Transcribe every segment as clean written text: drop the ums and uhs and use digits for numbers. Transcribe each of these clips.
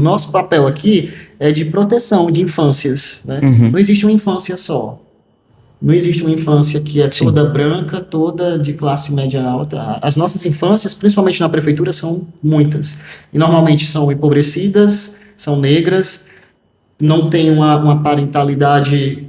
O nosso papel aqui é de proteção de infâncias, né? Uhum. Não existe uma infância só. Não existe uma infância que é Sim. toda branca, toda de classe média alta. As nossas infâncias, principalmente na prefeitura, são muitas. E normalmente são empobrecidas, são negras, não tem uma parentalidade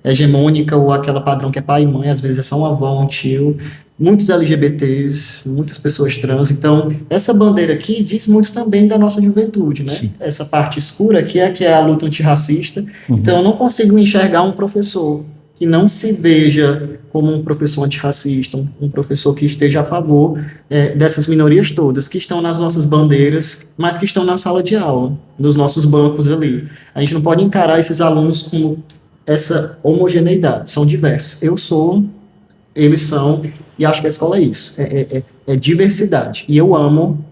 hegemônica ou aquela padrão que é pai e mãe, às vezes é só uma avó, um tio. Muitos LGBTs, muitas pessoas trans. Então, essa bandeira aqui diz muito também da nossa juventude, né? Sim. Essa parte escura aqui é que é a luta antirracista. Uhum. Então, eu não consigo enxergar um professor que não se veja como um professor antirracista, um professor que esteja a favor dessas minorias todas, que estão nas nossas bandeiras, mas que estão na sala de aula, nos nossos bancos ali. A gente não pode encarar esses alunos como essa homogeneidade, são diversos. Eu sou, eles são, e acho que a escola é isso, é diversidade. E eu amo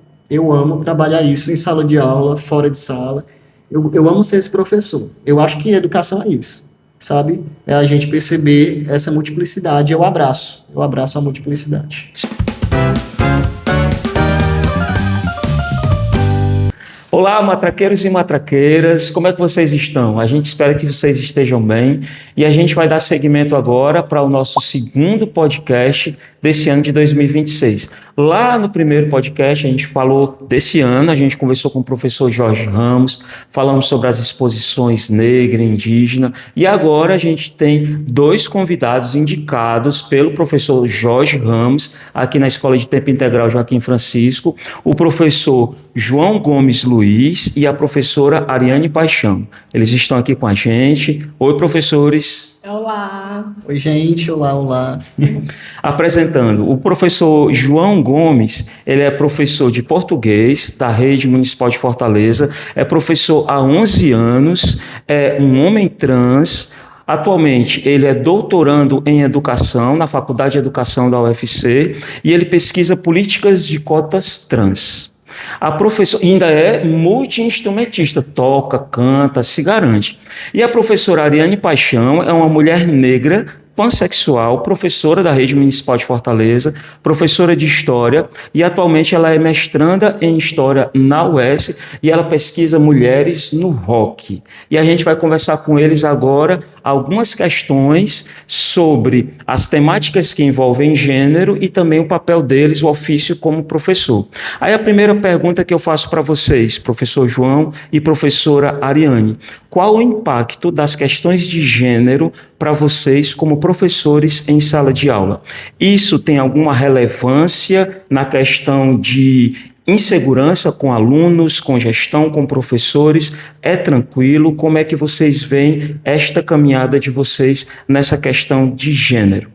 trabalhar isso em sala de aula, fora de sala. Eu amo ser esse professor. Eu acho que educação é isso, sabe? É a gente perceber essa multiplicidade. Eu abraço a multiplicidade. Olá, matraqueiros e matraqueiras, como é que vocês estão? A gente espera que vocês estejam bem e a gente vai dar seguimento agora para o nosso segundo podcast desse ano de 2026. Lá no primeiro podcast a gente falou desse ano, a gente conversou com o professor Jorge Ramos, falamos sobre as exposições negra e indígena e agora a gente tem dois convidados indicados pelo professor Jorge Ramos aqui na Escola de Tempo Integral Joaquim Francisco, o professor João Gomes Luiz e a professora Ariane Paixão. Eles estão aqui com a gente. Oi, professores. Olá. Oi, gente. Olá, olá. Apresentando, o professor João Gomes, ele é professor de português da Rede Municipal de Fortaleza, é professor há 11 anos, é um homem trans. Atualmente, ele é doutorando em educação na Faculdade de Educação da UFC e ele pesquisa políticas de cotas trans. A professora ainda é multi-instrumentista, toca, canta, se garante. E a professora Ariane Paixão é uma mulher negra, pansexual, professora da Rede Municipal de Fortaleza, professora de História e atualmente ela é mestranda em História na UES e ela pesquisa mulheres no rock. E a gente vai conversar com eles agora algumas questões sobre as temáticas que envolvem gênero e também o papel deles, o ofício como professor. Aí a primeira pergunta que eu faço para vocês, professor João e professora Ariane, qual o impacto das questões de gênero para vocês como professores em sala de aula? Isso tem alguma relevância na questão de insegurança com alunos, com gestão, com professores? É tranquilo? Como é que vocês veem esta caminhada de vocês nessa questão de gênero?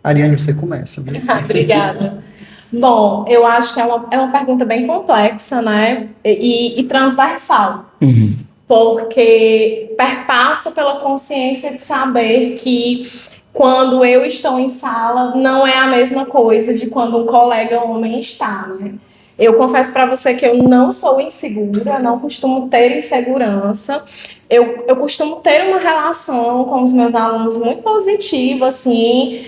Ariane, você começa. Né? Obrigada. Bom, eu acho que é uma pergunta bem complexa, né? E transversal. Uhum. Porque perpassa pela consciência de saber que quando eu estou em sala não é a mesma coisa de quando um colega homem está, né? Eu confesso para você que eu não sou insegura, não costumo ter insegurança. Eu costumo ter uma relação com os meus alunos muito positiva, assim,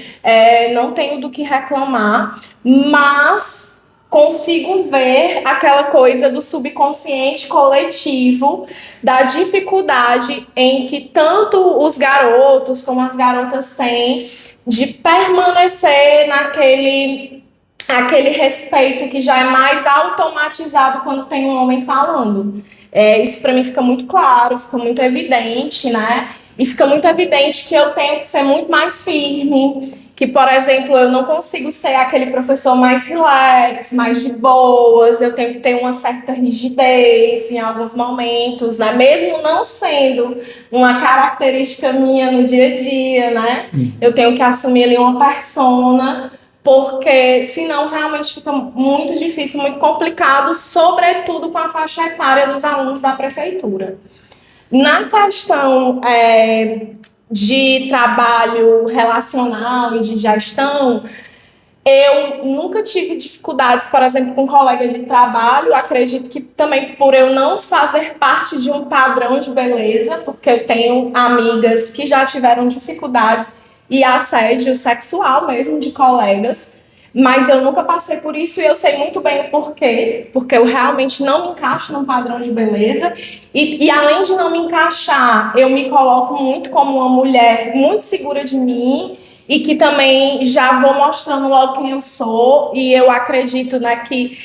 não tenho do que reclamar, mas consigo ver aquela coisa do subconsciente coletivo, da dificuldade em que tanto os garotos como as garotas têm de permanecer aquele respeito que já é mais automatizado quando tem um homem falando. Isso para mim fica muito claro, fica muito evidente, né? E fica muito evidente que eu tenho que ser muito mais firme, que, por exemplo, eu não consigo ser aquele professor mais relax, mais de boas, eu tenho que ter uma certa rigidez em alguns momentos, né? Mesmo não sendo uma característica minha no dia a dia, né? Eu tenho que assumir ali uma persona, porque senão realmente fica muito difícil, muito complicado, sobretudo com a faixa etária dos alunos da prefeitura. Na questão de trabalho relacional e de gestão, eu nunca tive dificuldades, por exemplo, com colegas de trabalho. Acredito que também por eu não fazer parte de um padrão de beleza, porque eu tenho amigas que já tiveram dificuldades e assédio sexual mesmo de colegas. Mas eu nunca passei por isso e eu sei muito bem o porquê, porque eu realmente não me encaixo num padrão de beleza e além de não me encaixar, eu me coloco muito como uma mulher muito segura de mim e que também já vou mostrando logo quem eu sou e eu acredito, né, que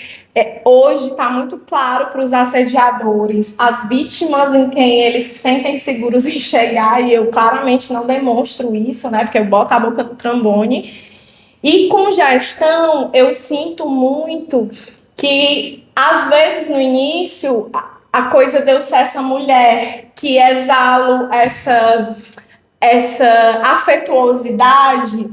hoje está muito claro para os assediadores, as vítimas em quem eles se sentem seguros em chegar e eu claramente não demonstro isso, né, porque eu boto a boca no trombone. E com gestão, eu sinto muito que, às vezes, no início, a coisa de eu ser essa mulher que exalo essa afetuosidade,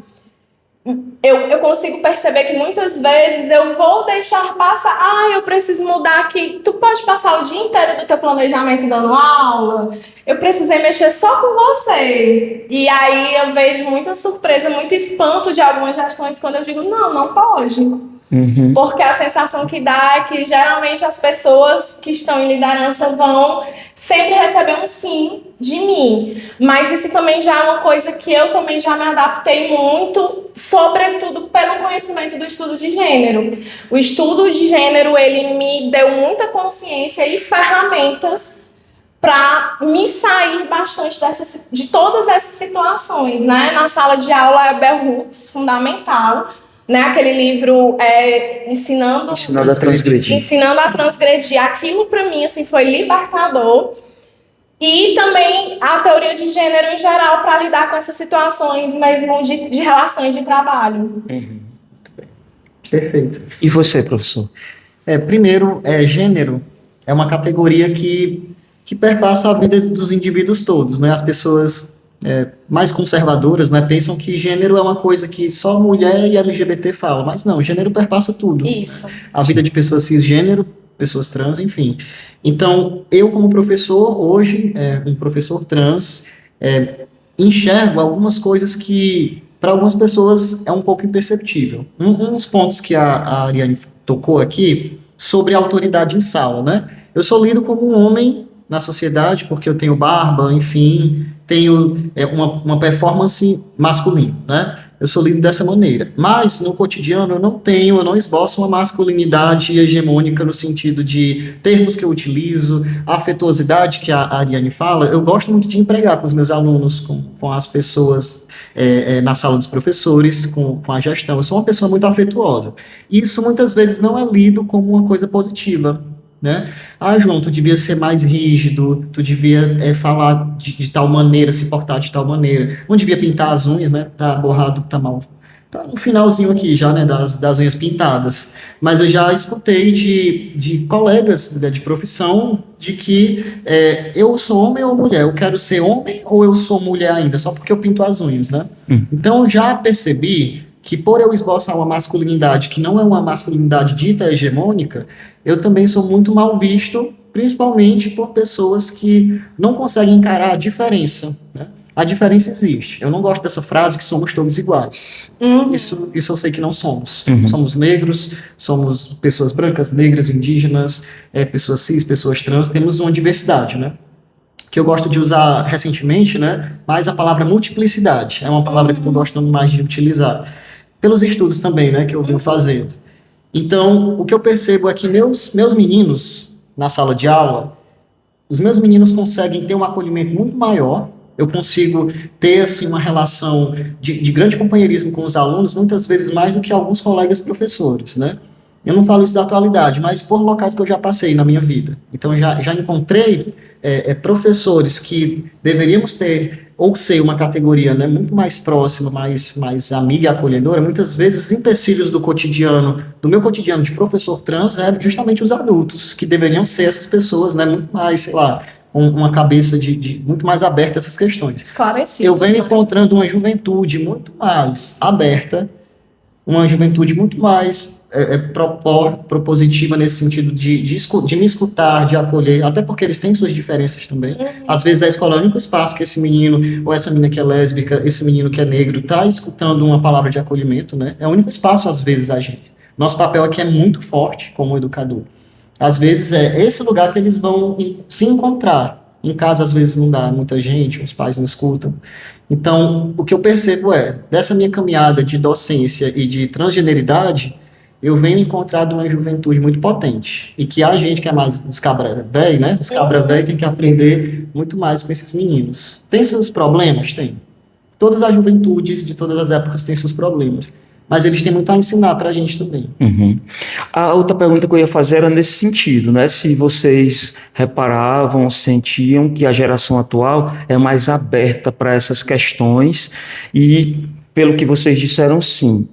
eu consigo perceber que muitas vezes eu vou deixar passar, eu preciso mudar aqui, tu pode passar o dia inteiro do teu planejamento dando aula, eu precisei mexer só com você. E aí eu vejo muita surpresa, muito espanto de algumas gestões quando eu digo, não pode. Uhum. Porque a sensação que dá é que geralmente as pessoas que estão em liderança vão sempre receber um sim de mim. Mas isso também já é uma coisa que eu também já me adaptei muito, sobretudo pelo conhecimento do estudo de gênero. O estudo de gênero, ele me deu muita consciência e ferramentas para me sair bastante de todas essas situações, né? Na sala de aula é Bell Hooks, fundamental, né? Aquele livro ensinando a transgredir. Ensinando a transgredir. Aquilo para mim assim foi libertador. E também a teoria de gênero em geral para lidar com essas situações mesmo de relações de trabalho. Uhum. Muito bem. Perfeito. E você, professor? Primeiro, gênero é uma categoria que perpassa a vida dos indivíduos todos, né? As pessoas mais conservadoras, né, pensam que gênero é uma coisa que só mulher e LGBT falam, mas não, gênero perpassa tudo. Isso. A vida de pessoas cisgênero, pessoas trans, enfim. Então, eu como professor, hoje, um professor trans, enxergo algumas coisas que, para algumas pessoas, é um pouco imperceptível. Um dos pontos que a Ariane tocou aqui, sobre a autoridade em sala, né? Eu sou lido como um homem na sociedade, porque eu tenho barba, enfim, tenho uma performance masculina, né? Eu sou lido dessa maneira. Mas, no cotidiano, eu não esboço uma masculinidade hegemônica no sentido de termos que eu utilizo, a afetuosidade que a Ariane fala, eu gosto muito de empregar com os meus alunos, com as pessoas na sala dos professores, com a gestão. Eu sou uma pessoa muito afetuosa. Isso, muitas vezes, não é lido como uma coisa positiva, né? João, tu devia ser mais rígido, tu devia falar de tal maneira, se portar de tal maneira, não devia pintar as unhas, né? Tá borrado, tá mal. Tá no finalzinho aqui já, né, das unhas pintadas. Mas eu já escutei de colegas de profissão de que eu sou homem ou mulher, eu quero ser homem ou eu sou mulher ainda, só porque eu pinto as unhas, né? Então, já percebi que por eu esboçar uma masculinidade que não é uma masculinidade dita hegemônica, eu também sou muito mal visto, principalmente por pessoas que não conseguem encarar a diferença, né? A diferença existe. Eu não gosto dessa frase que somos todos iguais. Isso eu sei que não somos. Somos negros, somos pessoas brancas, negras, indígenas, pessoas cis, pessoas trans, temos uma diversidade, né? Que eu gosto de usar recentemente, né? Mas a palavra multiplicidade é uma palavra que eu estou gostando mais de utilizar. Pelos estudos também, né, que eu venho fazendo. Então, o que eu percebo é que meus meninos, na sala de aula, os meus meninos conseguem ter um acolhimento muito maior, eu consigo ter, assim, uma relação de grande companheirismo com os alunos, muitas vezes mais do que alguns colegas professores, né? Eu não falo isso da atualidade, mas por locais que eu já passei na minha vida. Então, já encontrei professores que deveríamos ter, ou ser uma categoria, né, muito mais próxima, mais amiga e acolhedora. Muitas vezes, os empecilhos do meu cotidiano de professor trans, é justamente os adultos, que deveriam ser essas pessoas, né, muito mais, sei lá, com uma cabeça muito mais aberta a essas questões. Esclarecido. Eu venho encontrando uma juventude muito mais aberta, uma juventude muito mais propositiva nesse sentido de me escutar, de acolher, até porque eles têm suas diferenças também. Às vezes a escola é o único espaço que esse menino, ou essa menina que é lésbica, esse menino que é negro, está escutando uma palavra de acolhimento, né? É o único espaço, às vezes, a gente. Nosso papel aqui é muito forte como educador. Às vezes é esse lugar que eles vão se encontrar. Em casa, às vezes, não dá muita gente, os pais não escutam. Então, o que eu percebo dessa minha caminhada de docência e de transgeneridade, eu venho encontrado uma juventude muito potente. E que a gente que é mais os cabra velho, né? Os cabra velho tem que aprender muito mais com esses meninos. Tem seus problemas? Tem. Todas as juventudes de todas as épocas têm seus problemas. Mas eles têm muito a ensinar para a gente também. Uhum. A outra pergunta que eu ia fazer era nesse sentido, né? Se vocês reparavam, sentiam que a geração atual é mais aberta para essas questões e, pelo que vocês disseram, sim.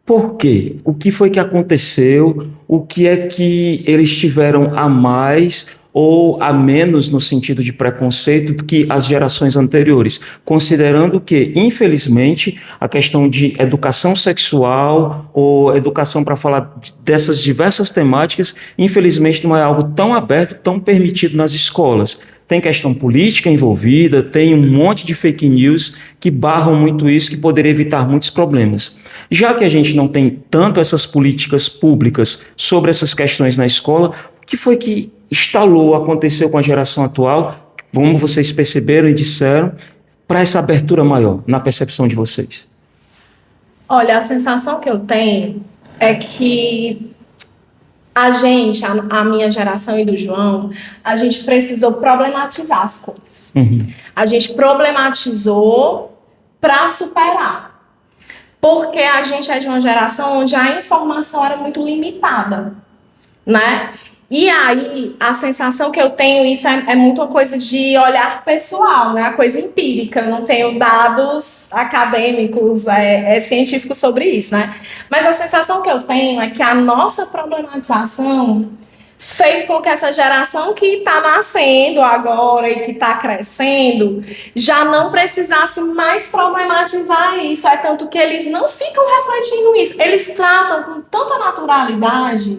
Por quê? O que foi que aconteceu? O que é que eles tiveram a mais ou a menos no sentido de preconceito do que as gerações anteriores? Considerando que, infelizmente, a questão de educação sexual ou educação para falar dessas diversas temáticas, infelizmente não é algo tão aberto, tão permitido nas escolas. Tem questão política envolvida, tem um monte de fake news que barram muito isso, que poderia evitar muitos problemas. Já que a gente não tem tanto essas políticas públicas sobre essas questões na escola, o que foi que aconteceu com a geração atual, como vocês perceberam e disseram, para essa abertura maior, na percepção de vocês? Olha, a sensação que eu tenho é que a gente, a minha geração e do João, a gente precisou problematizar as coisas. A gente problematizou para superar. Porque a gente é de uma geração onde a informação era muito limitada, né? E aí, a sensação que eu tenho, isso é muito uma coisa de olhar pessoal, né? A coisa empírica, eu não tenho dados acadêmicos, científicos sobre isso, né? Mas a sensação que eu tenho é que a nossa problematização fez com que essa geração que está nascendo agora e que está crescendo já não precisasse mais problematizar isso. É tanto que eles não ficam refletindo isso. Eles tratam com tanta naturalidade.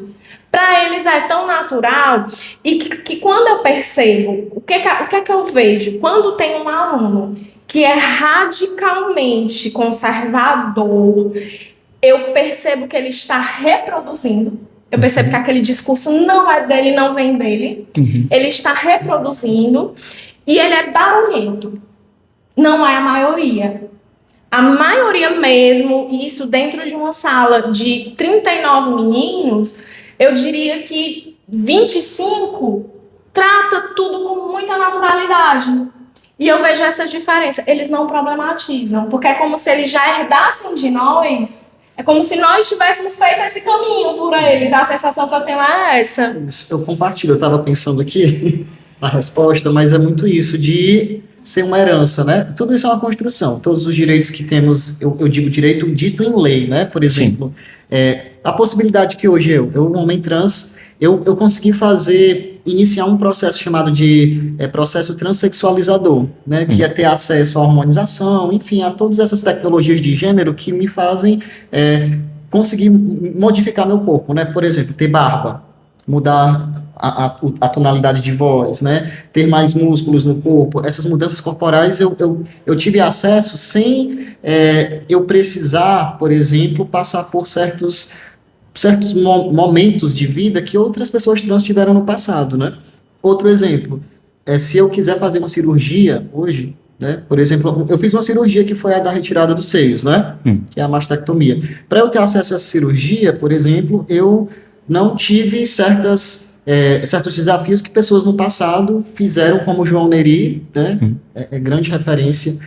Para eles é tão natural e que quando eu percebo, o que é que eu vejo? Quando tem um aluno que é radicalmente conservador, eu percebo que ele está reproduzindo. Eu percebo que aquele discurso não é dele, não vem dele. Ele está reproduzindo e ele é barulhento. Não é a maioria. A maioria mesmo, isso dentro de uma sala de 39 meninos... Eu diria que 25 trata tudo com muita naturalidade. E eu vejo essa diferença. Eles não problematizam, porque é como se eles já herdassem de nós. É como se nós tivéssemos feito esse caminho por eles. A sensação que eu tenho é essa. Eu compartilho. Eu estava pensando aqui na resposta, mas é muito isso de ser uma herança, né? Tudo isso é uma construção. Todos os direitos que temos, eu digo direito dito em lei, né? Por exemplo, a possibilidade que hoje um homem trans, eu consegui iniciar um processo chamado de processo transexualizador, né? Que é ter acesso à hormonização, enfim, a todas essas tecnologias de gênero que me fazem conseguir modificar meu corpo, né? Por exemplo, ter barba, mudar a tonalidade de voz, né? Ter mais músculos no corpo. Essas mudanças corporais eu tive acesso sem eu precisar, por exemplo, passar por certos momentos de vida que outras pessoas trans tiveram no passado, né? Outro exemplo, se eu quiser fazer uma cirurgia hoje, né? Por exemplo, eu fiz uma cirurgia que foi a da retirada dos seios, né? Que é a mastectomia. Para eu ter acesso a essa cirurgia, por exemplo, eu não tive certos desafios que pessoas no passado fizeram, como o João Neri, né? Grande referência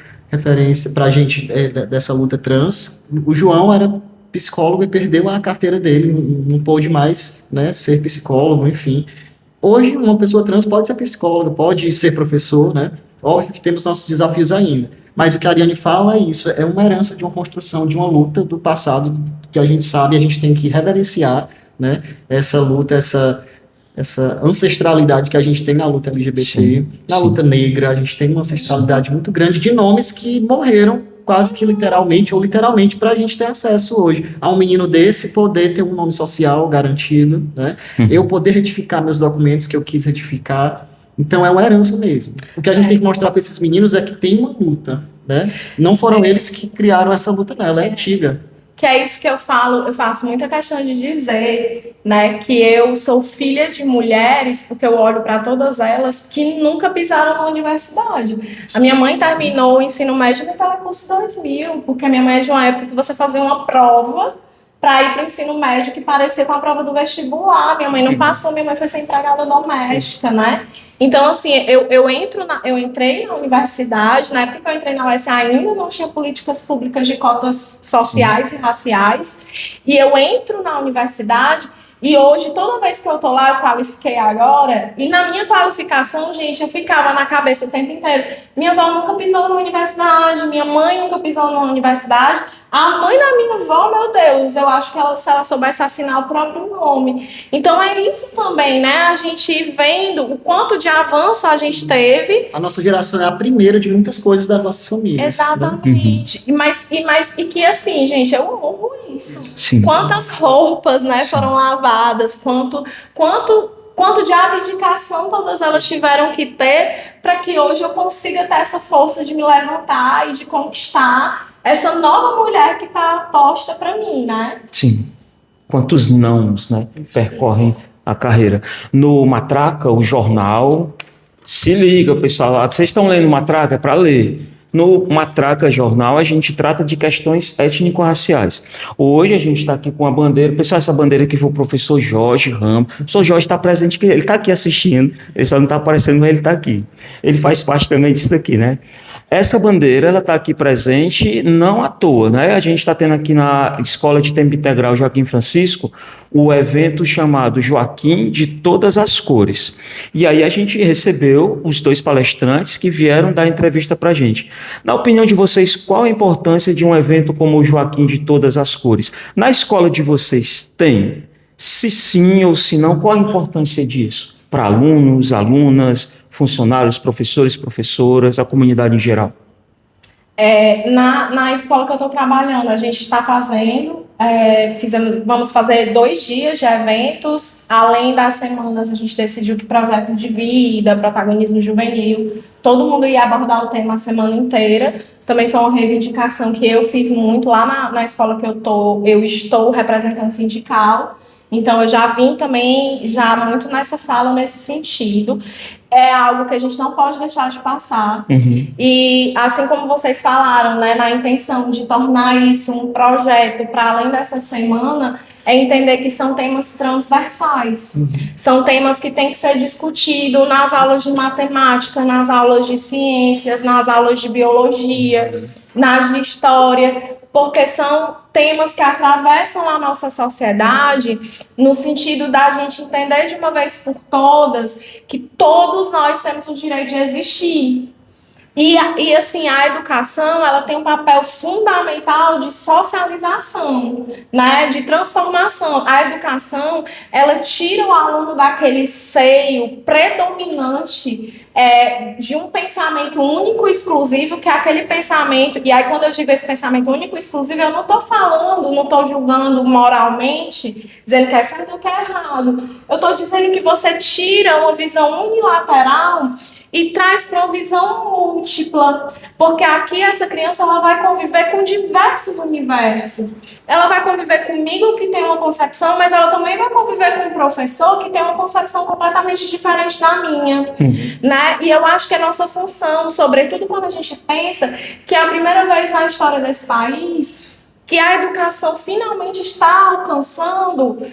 para a gente dessa luta trans. O João era psicólogo e perdeu a carteira dele, não pôde mais, né, ser psicólogo, enfim. Hoje, uma pessoa trans pode ser psicóloga, pode ser professor, né? Óbvio que temos nossos desafios ainda. Mas o que a Ariane fala é isso, é uma herança de uma construção, de uma luta do passado, que a gente sabe, a gente tem que reverenciar, né? Essa luta, essa ancestralidade que a gente tem na luta LGBT, luta negra, a gente tem uma ancestralidade muito grande de nomes que morreram quase que literalmente ou literalmente para a gente ter acesso hoje a um menino desse poder ter um nome social garantido, né? Eu poder retificar meus documentos que eu quis retificar. Então é uma herança mesmo. O que a gente tem que mostrar para esses meninos é que tem uma luta, né? Não foram eles que criaram essa luta, não, ela é antiga. que é isso que eu falo, eu faço muita questão de dizer, né, que eu sou filha de mulheres, porque eu olho para todas elas que nunca pisaram na universidade. A minha mãe terminou o ensino médio no Telecurso 2000, porque a minha mãe é de uma época que você fazia uma prova para ir para o ensino médio que parecia com a prova do vestibular. Minha mãe não passou, minha mãe foi ser empregada doméstica, né? Então, assim, eu entrei na universidade, na época que eu entrei na UES ainda não tinha políticas públicas de cotas sociais e raciais, e eu entro na universidade e hoje, toda vez que eu tô lá, eu qualifiquei agora, e na minha qualificação, gente, eu ficava na cabeça o tempo inteiro, minha avó nunca pisou na universidade, minha mãe nunca pisou na universidade, a mãe da minha avó, meu Deus, eu acho que se ela soubesse assinar o próprio nome. Então é isso também, né? A gente vendo o quanto de avanço a gente teve. A nossa geração é a primeira de muitas coisas das nossas famílias. Exatamente. Né? E que assim, gente, eu honro isso. Sim. Quantas roupas, né, foram lavadas, quanto de abdicação todas elas tiveram que ter para que hoje eu consiga ter essa força de me levantar e de conquistar essa nova mulher que está posta para mim, né? Sim. Quantos nãos, né, percorrem a carreira. No Matraca, o jornal, se liga, pessoal, vocês estão lendo Matraca? É para ler. No Matraca Jornal, a gente trata de questões étnico-raciais. Hoje a gente está aqui com a bandeira. Pessoal, essa bandeira aqui foi o professor Jorge Ramos. O professor Jorge está presente, ele está aqui assistindo. Ele só não está aparecendo, mas ele está aqui. Ele faz parte também disso daqui, né? Essa bandeira, ela está aqui presente não à toa, né? A gente está tendo aqui na Escola de Tempo Integral Joaquim Francisco o evento chamado Joaquim de Todas as Cores. E aí a gente recebeu os 2 palestrantes que vieram dar entrevista para a gente. Na opinião de vocês, qual a importância de um evento como o Joaquim de Todas as Cores? Na escola de vocês tem? Se sim ou se não, qual a importância disso? Para alunos, alunas, funcionários, professores, professoras, a comunidade em geral? Na escola que eu estou trabalhando, a gente está vamos fazer 2 dias de eventos, além das semanas a gente decidiu que projeto de vida, protagonismo juvenil, todo mundo ia abordar o tema a semana inteira. Também foi uma reivindicação que eu fiz muito lá na escola que eu estou representando sindical. Então, eu já vim também muito nessa fala, nesse sentido. É algo que a gente não pode deixar de passar. Uhum. E, assim como vocês falaram, né, na intenção de tornar isso um projeto para além dessa semana, é entender que são temas transversais. Uhum. São temas que têm que ser discutidos nas aulas de matemática, nas aulas de ciências, nas aulas de biologia, nas de história, porque são temas que atravessam a nossa sociedade no sentido da gente entender de uma vez por todas que todos nós temos o direito de existir. E assim, a educação, ela tem um papel fundamental de socialização, né, de transformação. A educação, ela tira o aluno daquele seio predominante de um pensamento único e exclusivo, que é aquele pensamento, e aí quando eu digo esse pensamento único e exclusivo, eu não estou falando, não estou julgando moralmente, dizendo que é certo ou que é errado. Eu estou dizendo que você tira uma visão unilateral e traz para uma visão múltipla, porque aqui essa criança ela vai conviver com diversos universos. Ela vai conviver comigo, que tem uma concepção, mas ela também vai conviver com um professor que tem uma concepção completamente diferente da minha. Né? E eu acho que é nossa função, sobretudo quando a gente pensa que é a primeira vez na história desse país que a educação finalmente está alcançando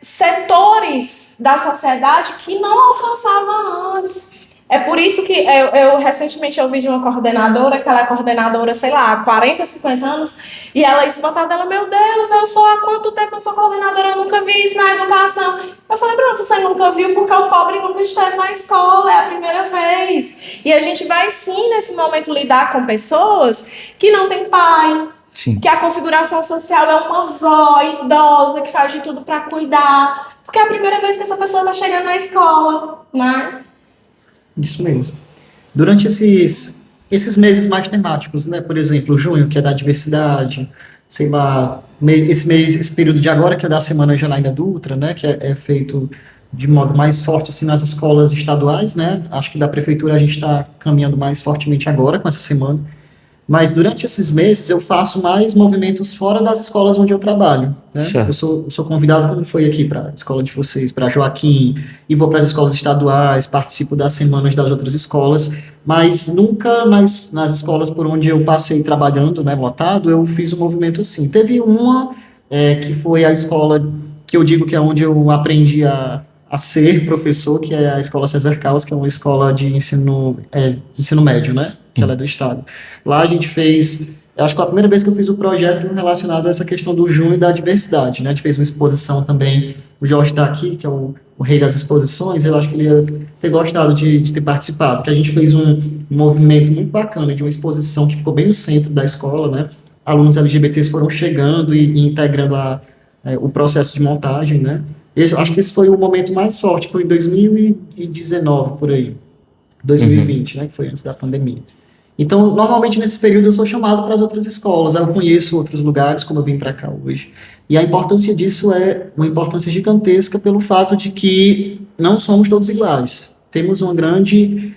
setores da sociedade que não alcançava antes. É por isso que eu recentemente ouvi de uma coordenadora, que ela é coordenadora, sei lá, há 40, 50 anos, e ela espantada, ela, meu Deus, há quanto tempo eu sou coordenadora, eu nunca vi isso na educação. Eu falei, pronto, você nunca viu porque o pobre nunca esteve na escola, é a primeira vez. E a gente vai sim, nesse momento, lidar com pessoas que não têm pai, Sim. que a configuração social é uma avó idosa que faz de tudo para cuidar, porque é a primeira vez que essa pessoa está chegando na escola, né? Isso mesmo. Durante esses meses mais temáticos, né? Por exemplo, junho, que é da diversidade, sei lá, esse período de agora, que é da Semana Janaína Dutra, né? Que é feito de modo mais forte assim, nas escolas estaduais, né? Acho que da prefeitura a gente está caminhando mais fortemente agora com essa semana. Mas durante esses meses eu faço mais movimentos fora das escolas onde eu trabalho, né? Certo. Eu sou convidado, como foi aqui, para a escola de vocês, para Joaquim, e vou para as escolas estaduais, participo das semanas das outras escolas, mas nunca nas escolas por onde eu passei trabalhando, né, lotado, eu fiz um movimento assim. Teve uma que foi a escola que eu digo que é onde eu aprendi a ser professor, que é a Escola César Caos, que é uma escola de ensino médio, né? Que ela é do Estado. Lá a gente fez, eu acho que foi a primeira vez que eu fiz o projeto relacionado a essa questão do junho e da diversidade, né? A gente fez uma exposição também, o Jorge está aqui, que é o rei das exposições, eu acho que ele ia ter gostado de ter participado, porque a gente fez um movimento muito bacana de uma exposição que ficou bem no centro da escola, né? Alunos LGBTs foram chegando e integrando o processo de montagem, né? Acho que esse foi o momento mais forte, foi em 2019, por aí. 2020, né, que foi antes da pandemia. Então, normalmente, nesses períodos, eu sou chamado para as outras escolas, eu conheço outros lugares, como eu vim para cá hoje. E a importância disso é uma importância gigantesca pelo fato de que não somos todos iguais. Temos uma grande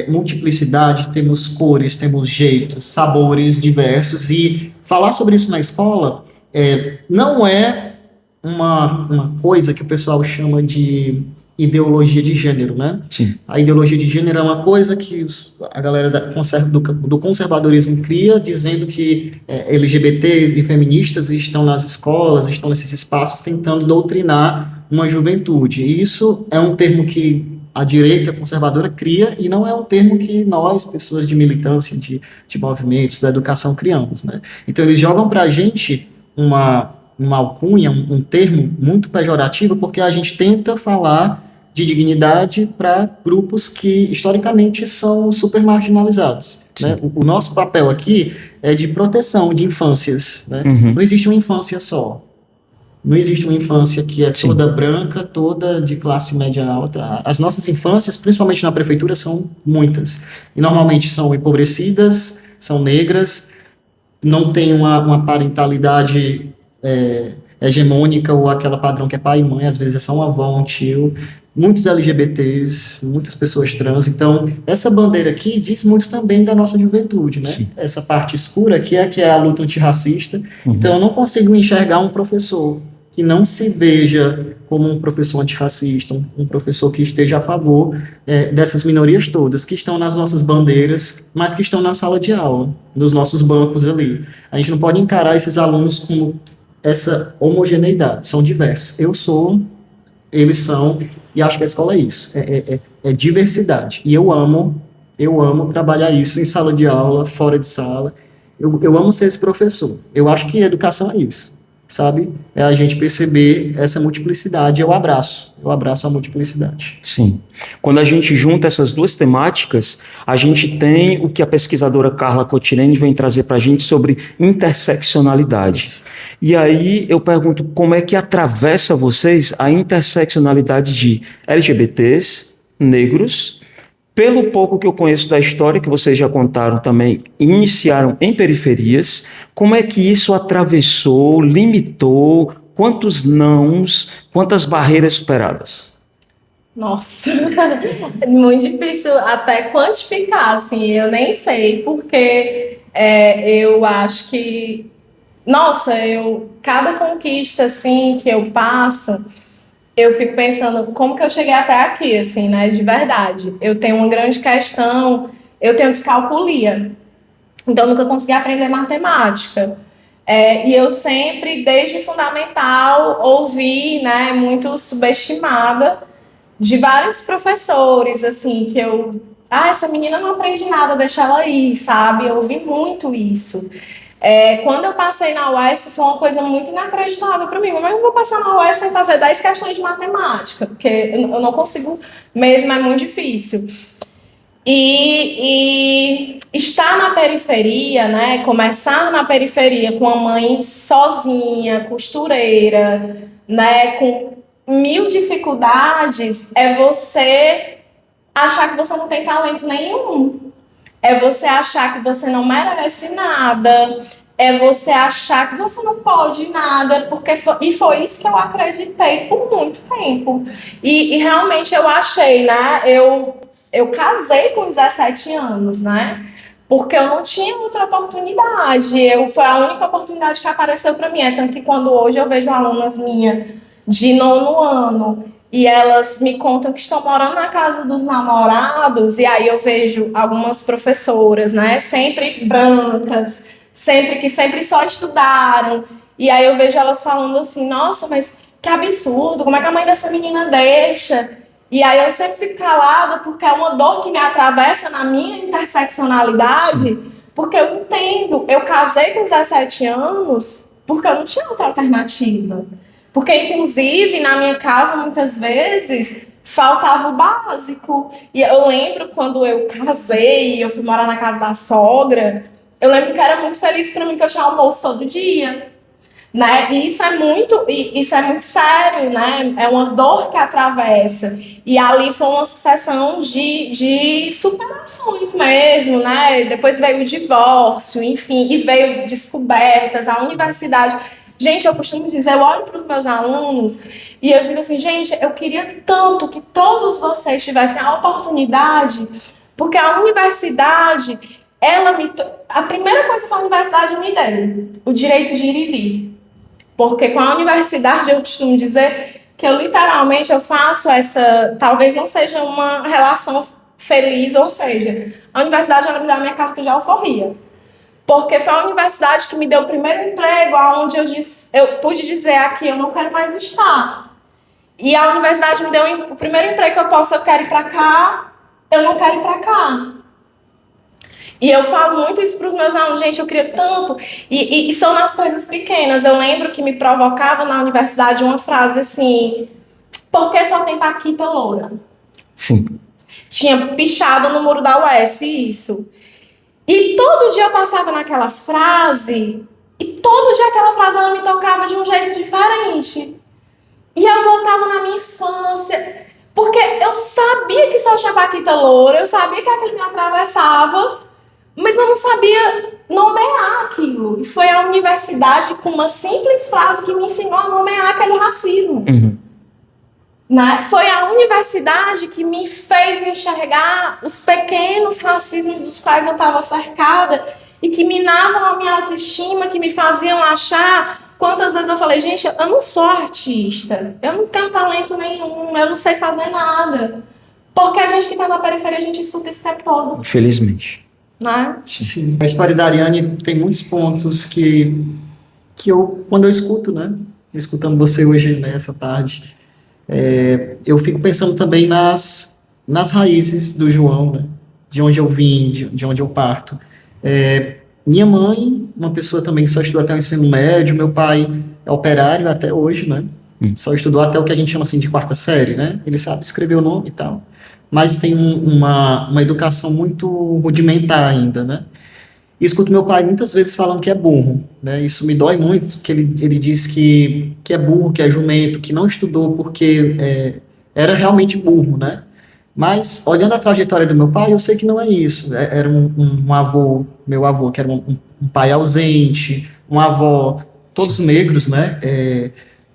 multiplicidade, temos cores, temos jeitos, sabores diversos, e falar sobre isso na escola não é uma coisa que o pessoal chama de ideologia de gênero, né? Sim. A ideologia de gênero é uma coisa que a galera do conservadorismo cria, dizendo que LGBTs e feministas estão nas escolas, estão nesses espaços tentando doutrinar uma juventude. E isso é um termo que a direita conservadora cria e não é um termo que nós, pessoas de militância, de movimentos, da educação, criamos, né? Então eles jogam para a gente uma alcunha, um termo muito pejorativo, porque a gente tenta falar de dignidade para grupos que, historicamente, são super marginalizados, né? O nosso papel aqui é de proteção de infâncias, né? Uhum. Não existe uma infância só. Não existe uma infância que é toda branca, toda de classe média alta. As nossas infâncias, principalmente na prefeitura, são muitas. E normalmente são empobrecidas, são negras, não tem uma parentalidade hegemônica, ou aquela padrão que é pai e mãe, às vezes é só uma avó, um tio, muitos LGBTs, muitas pessoas trans. Então, essa bandeira aqui diz muito também da nossa juventude, né? Sim. Essa parte escura que é a luta antirracista. Uhum. Então, eu não consigo enxergar um professor que não se veja como um professor antirracista, um professor que esteja a favor dessas minorias todas, que estão nas nossas bandeiras, mas que estão na sala de aula, nos nossos bancos ali. A gente não pode encarar esses alunos como essa homogeneidade, são diversos. Eu sou, eles são, e acho que a escola é isso, é diversidade. E eu amo trabalhar isso em sala de aula, fora de sala. Eu amo ser esse professor. Eu acho que educação é isso, sabe? É a gente perceber essa multiplicidade. Eu abraço a multiplicidade. Sim. Quando a gente junta essas duas temáticas, a gente tem o que a pesquisadora Carla Cotirene vem trazer para a gente sobre interseccionalidade. E aí eu pergunto, como é que atravessa vocês a interseccionalidade de LGBTs, negros? Pelo pouco que eu conheço da história, que vocês já contaram também, iniciaram em periferias, como é que isso atravessou, limitou, quantos nãos, quantas barreiras superadas? Nossa, é muito difícil até quantificar, assim, eu nem sei, porque eu acho que, nossa, cada conquista, assim, que eu passo, eu fico pensando como que eu cheguei até aqui, assim, né, de verdade. Eu tenho uma grande questão, eu tenho descalculia, então eu nunca consegui aprender matemática. E eu sempre, desde fundamental, ouvi, né, muito subestimada de vários professores, assim, que essa menina não aprende nada, deixa ela ir, sabe? Eu ouvi muito isso. Quando eu passei na UES, foi uma coisa muito inacreditável para mim. Como é que eu vou passar na UES sem fazer 10 questões de matemática? Porque eu não consigo mesmo, é muito difícil. E estar na periferia, né? Começar na periferia com a mãe sozinha, costureira, né? Com 1000 dificuldades, é você achar que você não tem talento nenhum. É você achar que você não merece nada. É você achar que você não pode nada. E foi isso que eu acreditei por muito tempo. E realmente eu achei, né? Eu casei com 17 anos, né? porque eu não tinha outra oportunidade. Foi a única oportunidade que apareceu para mim. É tanto que quando hoje eu vejo alunas minhas de 9º ano e elas me contam que estão morando na casa dos namorados, e aí eu vejo algumas professoras, né, sempre brancas, sempre só estudaram, e aí eu vejo elas falando assim, nossa, mas que absurdo, como é que a mãe dessa menina deixa? E aí eu sempre fico calada, porque é uma dor que me atravessa na minha interseccionalidade. Sim. Porque eu entendo, eu casei com 17 anos porque eu não tinha outra alternativa. Porque, inclusive, na minha casa, muitas vezes, faltava o básico. E eu lembro quando eu casei e eu fui morar na casa da sogra, eu lembro que era muito feliz para mim que eu tinha almoço todo dia. Né? E isso é muito sério, né? É uma dor que atravessa. E ali foi uma sucessão de superações mesmo, né? Depois veio o divórcio, enfim, e veio descobertas, a universidade. Gente, eu costumo dizer, eu olho para os meus alunos e eu digo assim, gente, eu queria tanto que todos vocês tivessem a oportunidade, porque a universidade, a primeira coisa que a universidade me deu, o direito de ir e vir. Porque com a universidade eu costumo dizer que eu literalmente eu faço essa, talvez não seja uma relação feliz, ou seja, a universidade ela me dá a minha carta de alforria. Porque foi a universidade que me deu o primeiro emprego, onde eu pude dizer aqui, eu não quero mais estar. E a universidade me deu o primeiro emprego que eu quero ir para cá, eu não quero ir para cá. E eu falo muito isso para os meus alunos, gente, eu queria tanto. E são nas coisas pequenas. Eu lembro que me provocava na universidade uma frase assim, por que só tem paquita loura? Sim. Tinha pichado no muro da UES isso. E todo dia eu passava naquela frase, e todo dia aquela frase ela me tocava de um jeito diferente. E eu voltava na minha infância, porque eu sabia que só tinha paquita loura, eu sabia que aquilo me atravessava, mas eu não sabia nomear aquilo. E foi a universidade, com uma simples frase, que me ensinou a nomear aquele racismo. Uhum. Né? Foi a universidade que me fez enxergar os pequenos racismos dos quais eu estava cercada e que minavam a minha autoestima, que me faziam achar... Quantas vezes eu falei, gente, eu não sou artista, eu não tenho talento nenhum, eu não sei fazer nada. Porque a gente que está na periferia, a gente escuta isso o tempo todo. Infelizmente. Né? Sim. A história da Ariane tem muitos pontos que eu, quando eu escuto, né, escutando você hoje, né, essa tarde, eu fico pensando também nas raízes do João, né, de onde eu vim, de onde eu parto. Minha mãe, uma pessoa também que só estudou até o ensino médio, meu pai é operário até hoje, né, só estudou até o que a gente chama assim de 4ª série, né, ele sabe escrever o nome e tal, mas tem uma educação muito rudimentar ainda, né. E escuto meu pai muitas vezes falando que é burro, né? Isso me dói muito, que ele diz que é burro, que é jumento, que não estudou porque era realmente burro, né? Mas, olhando a trajetória do meu pai, eu sei que não é isso. Era um avô, meu avô, que era um pai ausente, uma avó, todos negros, né?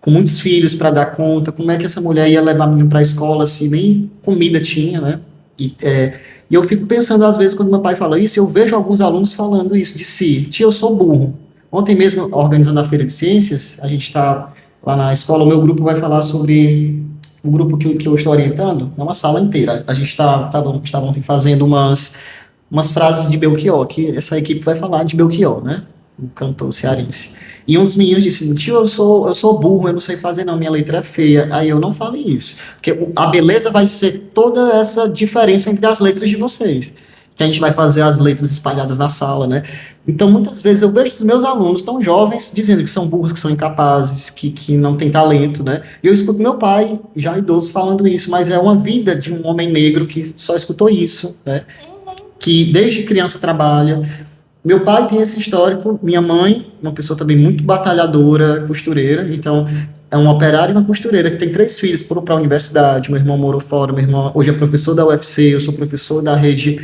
Com muitos filhos para dar conta. Como é que essa mulher ia levar menino para a escola se nem comida tinha, né? E eu fico pensando, às vezes, quando meu pai fala isso, eu vejo alguns alunos falando isso de si. Tia, eu sou burro. Ontem mesmo, organizando a Feira de Ciências, a gente está lá na escola, o meu grupo vai falar sobre o grupo que eu estou orientando, é uma sala inteira. A gente estava ontem fazendo umas frases de Belchior, que essa equipe vai falar de Belchior, né? O cantor cearense. E um dos meninos disse, tio, eu sou burro, eu não sei fazer não, minha letra é feia. Aí eu não falei isso. Porque a beleza vai ser toda essa diferença entre as letras de vocês. Que a gente vai fazer as letras espalhadas na sala, né? Então, muitas vezes eu vejo os meus alunos tão jovens dizendo que são burros, que são incapazes, que não têm talento, né? E eu escuto meu pai, já idoso, falando isso, mas é uma vida de um homem negro que só escutou isso, né? Que desde criança trabalha. Meu pai tem esse histórico, minha mãe, uma pessoa também muito batalhadora, costureira, então é um operário e uma costureira que tem 3 filhos, foram para a universidade, meu irmão morou fora, meu irmão hoje é professor da UFC, eu sou professor da rede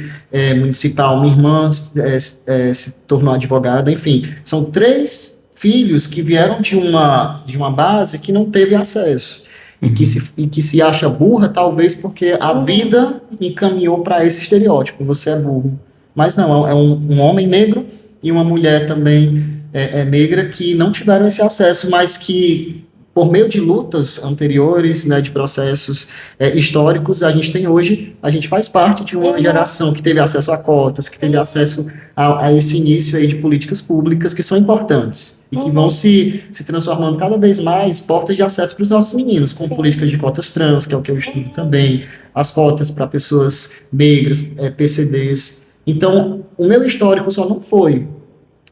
municipal, minha irmã se tornou advogada, enfim, são 3 filhos que vieram de uma base que não teve acesso. E que se acha burra, talvez porque a vida encaminhou para esse estereótipo, você é burro. Mas não, é um homem negro e uma mulher também negra que não tiveram esse acesso, mas que, por meio de lutas anteriores, né, de processos históricos, a gente faz parte de uma geração que teve acesso a cotas, que teve acesso a esse início aí de políticas públicas que são importantes e que vão se transformando cada vez mais portas de acesso para os nossos meninos, com políticas de cotas trans, que é o que eu estudo também, as cotas para pessoas negras, PCDs. Então, o meu histórico só não foi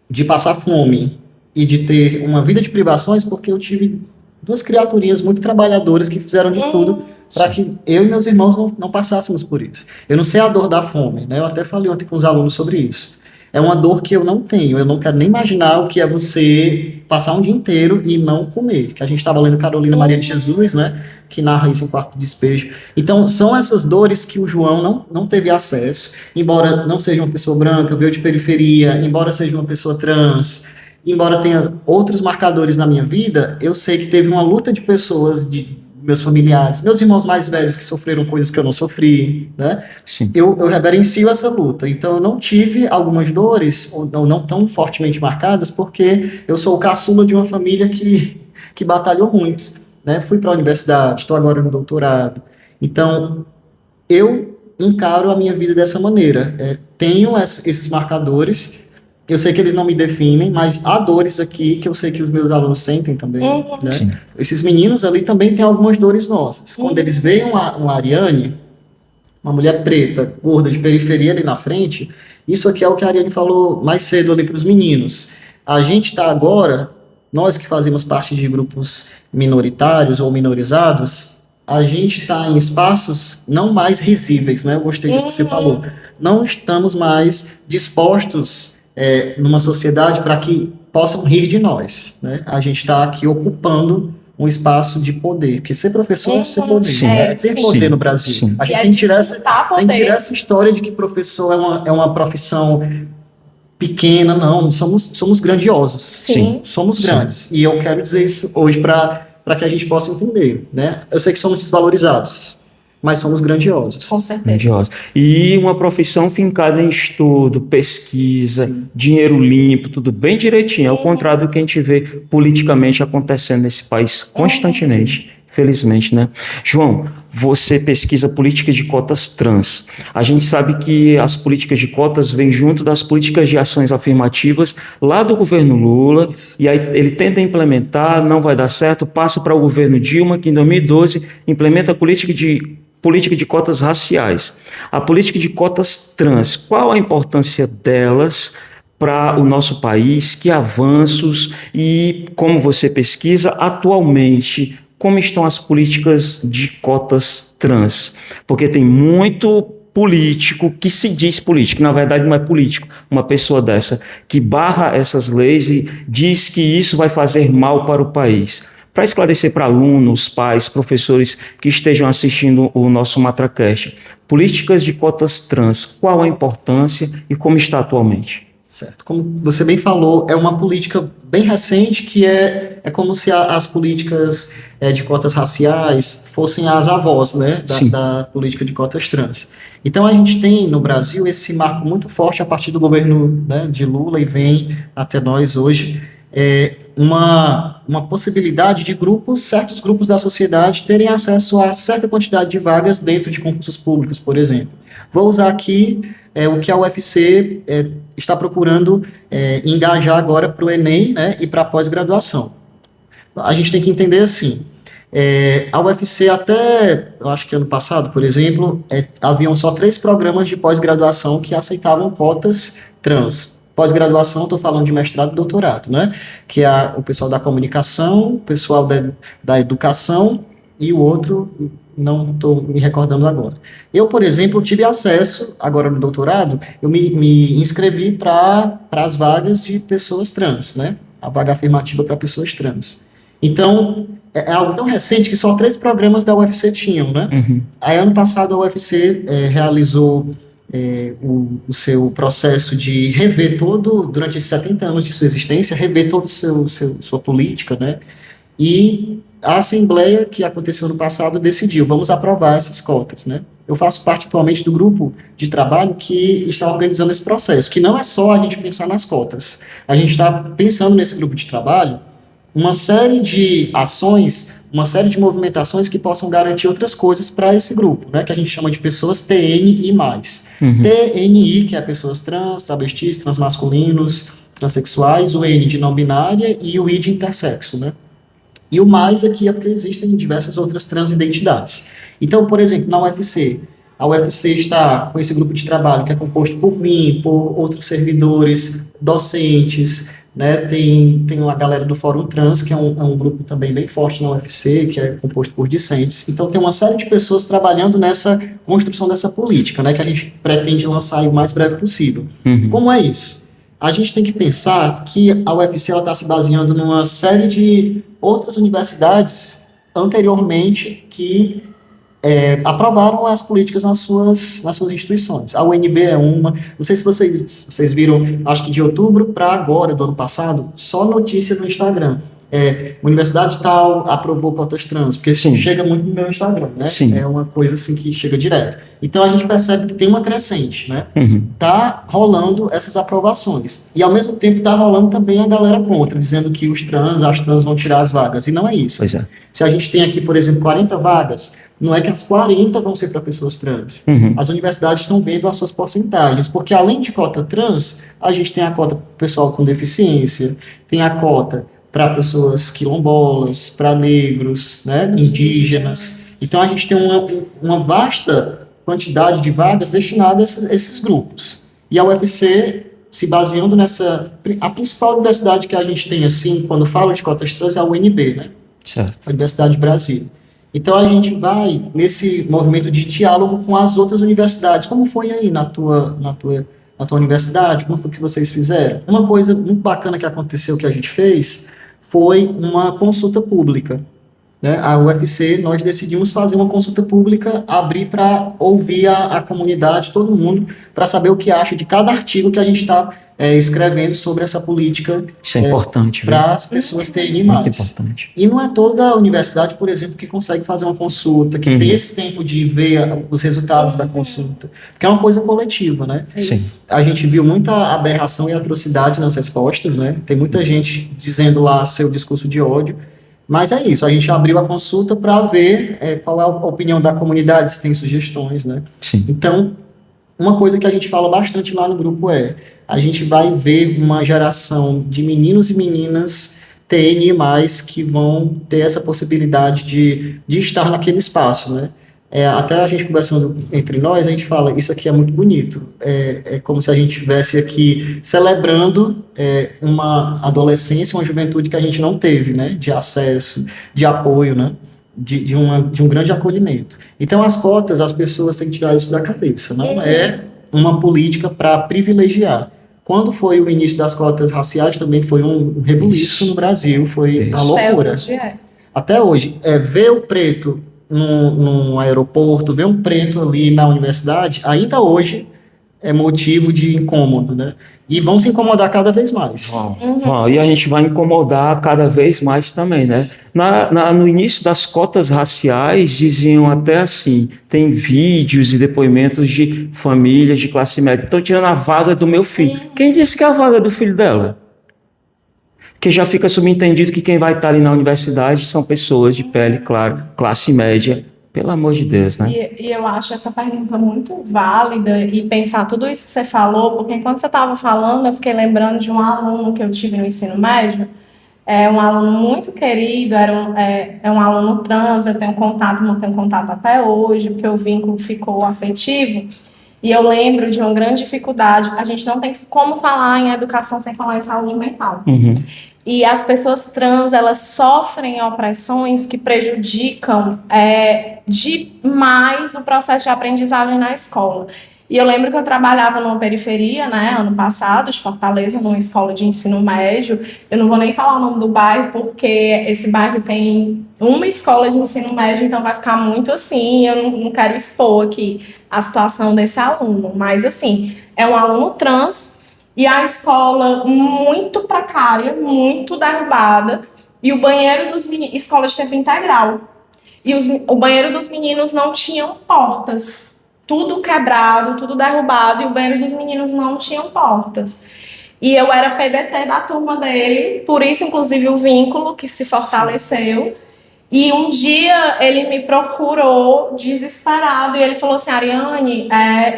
de passar fome e de ter uma vida de privações, porque eu tive duas criaturinhas muito trabalhadoras que fizeram de tudo para que eu e meus irmãos não passássemos por isso. Eu não sei a dor da fome, né? Eu até falei ontem com os alunos sobre isso. É uma dor que eu não tenho, eu não quero nem imaginar o que é você passar um dia inteiro e não comer, que a gente estava lendo Carolina Maria de Jesus, né, que narra isso em Quarto Despejo. Então, são essas dores que o João não teve acesso, embora não seja uma pessoa branca, veio de periferia, embora seja uma pessoa trans, embora tenha outros marcadores na minha vida, eu sei que teve uma luta de pessoas, de meus familiares, meus irmãos mais velhos que sofreram coisas que eu não sofri, né? Sim. Eu reverencio essa luta. Então, eu não tive algumas dores, ou não tão fortemente marcadas, porque eu sou o caçula de uma família que batalhou muito, né? Fui para a universidade, estou agora no doutorado. Então, eu encaro a minha vida dessa maneira. Tenho esses marcadores. Eu sei que eles não me definem, mas há dores aqui que eu sei que os meus alunos sentem também, né? Sim. Esses meninos ali também têm algumas dores nossas. Quando eles veem uma Ariane, uma mulher preta, gorda, de periferia ali na frente, isso aqui é o que a Ariane falou mais cedo ali para os meninos. A gente está agora, nós que fazemos parte de grupos minoritários ou minorizados, a gente está em espaços não mais risíveis, né? Eu gostei disso que você falou. Não estamos mais dispostos numa sociedade para que possam rir de nós, né? A gente está aqui ocupando um espaço de poder, porque ser professor é ser poder, Sim. ter poder no Brasil. Sim. A gente tem que tirar essa história de que professor é uma profissão pequena, não, somos grandiosos. Sim. Somos grandes, e eu quero dizer isso hoje para que a gente possa entender, né? Eu sei que somos desvalorizados, mas somos grandiosos. Com certeza. Grandiosos. E uma profissão fincada em estudo, pesquisa, Sim. dinheiro limpo, tudo bem direitinho. Ao contrário do que a gente vê politicamente acontecendo nesse país constantemente. Felizmente, né? João, você pesquisa políticas de cotas trans. A gente sabe que as políticas de cotas vêm junto das políticas de ações afirmativas lá do governo Lula, e aí ele tenta implementar, não vai dar certo, passa para o governo Dilma, que em 2012 implementa a política de cotas raciais. A política de cotas trans, qual a importância delas para o nosso país? Que avanços e como você pesquisa atualmente, como estão as políticas de cotas trans? Porque tem muito político que se diz político, na verdade não é político, uma pessoa dessa que barra essas leis e diz que isso vai fazer mal para o país. Para esclarecer para alunos, pais, professores que estejam assistindo o nosso MatraCast, políticas de cotas trans, qual a importância e como está atualmente? Certo. Como você bem falou, é uma política bem recente que é como se as políticas de cotas raciais fossem as avós, né, da política de cotas trans. Então a gente tem no Brasil esse marco muito forte a partir do governo, né, de Lula e vem até nós hoje, uma possibilidade de certos grupos da sociedade terem acesso a certa quantidade de vagas dentro de concursos públicos, por exemplo. Vou usar aqui o que a UFC está procurando engajar agora para o Enem, né, e para a pós-graduação. A gente tem que entender assim, a UFC até, eu acho que ano passado, por exemplo, haviam só 3 programas de pós-graduação que aceitavam cotas trans. Pós-graduação, estou falando de mestrado e doutorado, né? Que é o pessoal da comunicação, o pessoal da educação e o outro, não estou me recordando agora. Eu, por exemplo, tive acesso, agora no doutorado, eu me inscrevi para as vagas de pessoas trans, né? A vaga afirmativa para pessoas trans. Então, é algo tão recente que só 3 programas da UFC tinham, né? Uhum. Aí, ano passado, a UFC realizou o seu processo de rever durante esses 70 anos de sua existência, rever toda sua política, né? E a Assembleia, que aconteceu no passado, decidiu, vamos aprovar essas cotas, né? eu faço parte atualmente do grupo de trabalho que está organizando esse processo, que não é só a gente pensar nas cotas. A gente está pensando nesse grupo de trabalho uma série de ações, uma série de movimentações que possam garantir outras coisas para esse grupo, né, que a gente chama de pessoas TNI+. TNI, que é pessoas trans, travestis, transmasculinos, transexuais, o N de não binária e o I de intersexo, né? E o mais aqui é porque existem diversas outras transidentidades. Então, por exemplo, na UFC, a UFC está com esse grupo de trabalho que é composto por mim, por outros servidores, docentes, né? Tem uma galera do Fórum Trans, que é um grupo também bem forte na UFC, que é composto por discentes. Então, tem uma série de pessoas trabalhando nessa construção dessa política, né? Que a gente pretende lançar o mais breve possível. Como é isso? A gente tem que pensar que a UFC está se baseando numa série de outras universidades anteriormente que aprovaram as políticas nas suas instituições. A UNB é uma, não sei se vocês viram, acho que de outubro para agora, do ano passado, só notícia no Instagram. Universidade tal aprovou cotas trans, porque Sim. chega muito no meu Instagram, né? Sim. É uma coisa assim que chega direto. Então a gente percebe que tem uma crescente, né? Tá rolando essas aprovações. E ao mesmo tempo tá rolando também a galera contra, dizendo que as trans vão tirar as vagas. E não é isso. Pois é. Se a gente tem aqui, por exemplo, 40 vagas, não é que as 40 vão ser para pessoas trans. As universidades estão vendo as suas porcentagens, porque além de cota trans, a gente tem a cota pessoal com deficiência, tem a cota para pessoas quilombolas, para negros, né, indígenas. Então a gente tem uma vasta quantidade de vagas destinadas a esses grupos. E a UFC, se baseando nessa... A principal universidade que a gente tem, assim, quando fala de cotas trans, é a UNB, né? Certo. A Universidade de Brasília. Então a gente vai nesse movimento de diálogo com as outras universidades. Como foi aí na tua universidade? Como foi que vocês fizeram? Uma coisa muito bacana que aconteceu, que a gente fez, foi uma consulta pública, né? A UFC, nós decidimos fazer uma consulta pública, abrir para ouvir a comunidade, todo mundo, para saber o que acha de cada artigo que a gente está escrevendo sobre essa política. Isso é importante. Para as pessoas terem Muito mais. importante. E não é toda a universidade, por exemplo, que consegue fazer uma consulta, que tem esse tempo de ver os resultados da consulta, porque é uma coisa coletiva, né? Sim. A gente viu muita aberração e atrocidade nas respostas, né? Tem muita gente dizendo lá seu discurso de ódio, mas é isso, a gente abriu a consulta para ver qual é a opinião da comunidade, se tem sugestões, né? Sim. Então, uma coisa que a gente fala bastante lá no grupo a gente vai ver uma geração de meninos e meninas TNI+, que vão ter essa possibilidade de estar naquele espaço, né? Até a gente conversando entre nós, a gente fala, isso aqui é muito bonito, é como se a gente estivesse aqui celebrando uma adolescência, uma juventude que a gente não teve, né? De acesso, de apoio, né? De um grande acolhimento. Então, as cotas, as pessoas têm que tirar isso da cabeça, não é uma política para privilegiar. Quando foi o início das cotas raciais, também foi um rebuliço no Brasil, foi uma loucura. Até hoje, ver o preto no aeroporto, ver um preto ali na universidade, ainda hoje é motivo de incômodo, né? E vão se incomodar cada vez mais. E a gente vai incomodar cada vez mais também, né? No início das cotas raciais, diziam até assim, tem vídeos e depoimentos de famílias de classe média. Estão tirando a vaga do meu filho. Quem disse que é a vaga do filho dela? Que já fica subentendido que quem vai estar ali na universidade são pessoas de pele clara, classe média. Pelo amor de Deus, né? E eu acho essa pergunta muito válida e pensar tudo isso que você falou, porque enquanto você estava falando, eu fiquei lembrando de um aluno que eu tive no ensino médio, um aluno muito querido, é um aluno trans, eu tenho contato, mantenho contato até hoje, porque o vínculo ficou afetivo, e eu lembro de uma grande dificuldade, a gente não tem como falar em educação sem falar em saúde mental. E as pessoas trans, elas sofrem opressões que prejudicam demais o processo de aprendizagem na escola. E eu lembro que eu trabalhava numa periferia, né, ano passado, de Fortaleza, numa escola de ensino médio. Eu não vou nem falar o nome do bairro, porque esse bairro tem uma escola de ensino médio, então vai ficar muito assim, eu não quero expor aqui a situação desse aluno. Mas, assim, é um aluno trans, e a escola muito precária, muito derrubada, e o banheiro dos meninos, escola de tempo integral, e o banheiro dos meninos não tinham portas. tudo quebrado, tudo derrubado, e o banheiro dos meninos não tinham portas. E eu era PDT da turma dele, por isso, inclusive, o vínculo que se fortaleceu. E um dia ele me procurou desesperado e ele falou assim: Ariane,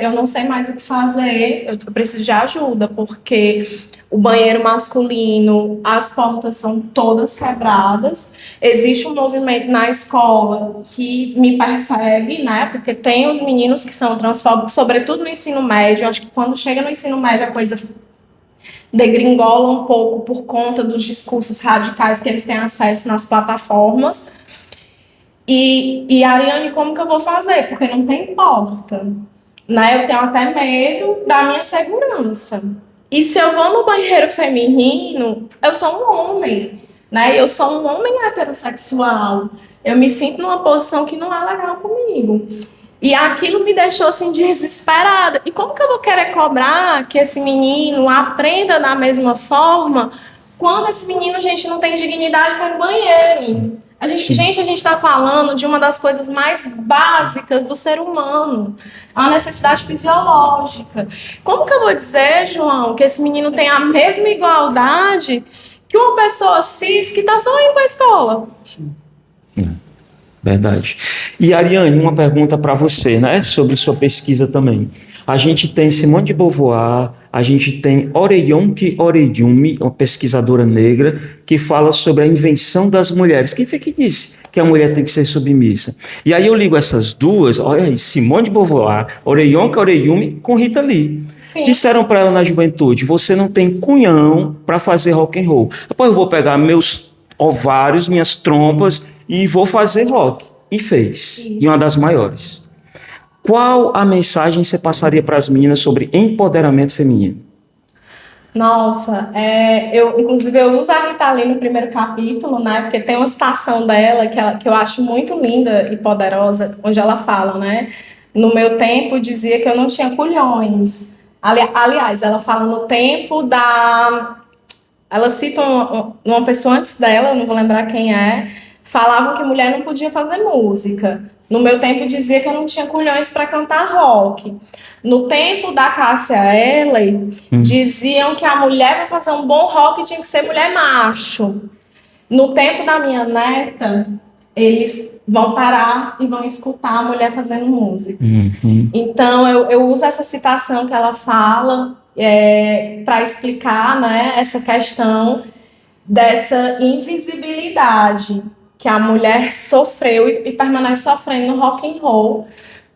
eu não sei mais o que fazer, eu preciso de ajuda, porque o banheiro masculino, as portas são todas quebradas, existe um movimento na escola que me persegue, né? Porque tem os meninos que são transfóbicos, sobretudo no ensino médio. Acho que quando chega no ensino médio a coisa degringola um pouco por conta dos discursos radicais que eles têm acesso nas plataformas. E Ariane, como que eu vou fazer? Porque não tem porta, né? Eu tenho até medo da minha segurança. E se eu vou no banheiro feminino, eu sou um homem, né? Eu sou um homem heterossexual. Eu me sinto numa posição que não é legal comigo. E aquilo me deixou, assim, desesperada. E como que eu vou querer cobrar que esse menino aprenda da mesma forma quando esse menino, gente, não tem dignidade para ir no banheiro? A gente está falando de uma das coisas mais básicas do ser humano, a necessidade fisiológica. Como que eu vou dizer, João, que esse menino tem a mesma igualdade que uma pessoa cis que está só indo para a escola? Sim. Verdade. E, Ariane, uma pergunta para você, né, sobre sua pesquisa também. A gente tem Simone de Beauvoir, a gente tem Oreyonke Oreyumi, uma pesquisadora negra, que fala sobre a invenção das mulheres. Quem foi que disse que a mulher tem que ser submissa? E aí eu ligo essas duas, olha aí, Simone de Beauvoir, Oreyonke Oreyumi com Rita Lee. Sim. Disseram para ela na juventude: você não tem cunhão para fazer rock and roll. Depois eu vou pegar meus ovários, minhas trompas e vou fazer rock. E fez. Isso. E uma das maiores. Qual a mensagem você passaria para as meninas sobre empoderamento feminino? Nossa, inclusive eu uso a Rita Lee no primeiro capítulo, né? Porque tem uma citação dela que eu acho muito linda e poderosa, onde ela fala, né? No meu tempo dizia que eu não tinha culhões. Aliás, ela fala no tempo da... Ela cita uma pessoa antes dela, eu não vou lembrar quem é, falavam que mulher não podia fazer música. No meu tempo dizia que eu não tinha culhões para cantar rock. No tempo da Cássia Eller, diziam que a mulher para fazer um bom rock tinha que ser mulher macho. No tempo da minha neta, eles vão parar e vão escutar a mulher fazendo música. Então, eu uso essa citação que ela fala para explicar, né, essa questão dessa invisibilidade que a mulher sofreu e permanece sofrendo no rock and roll,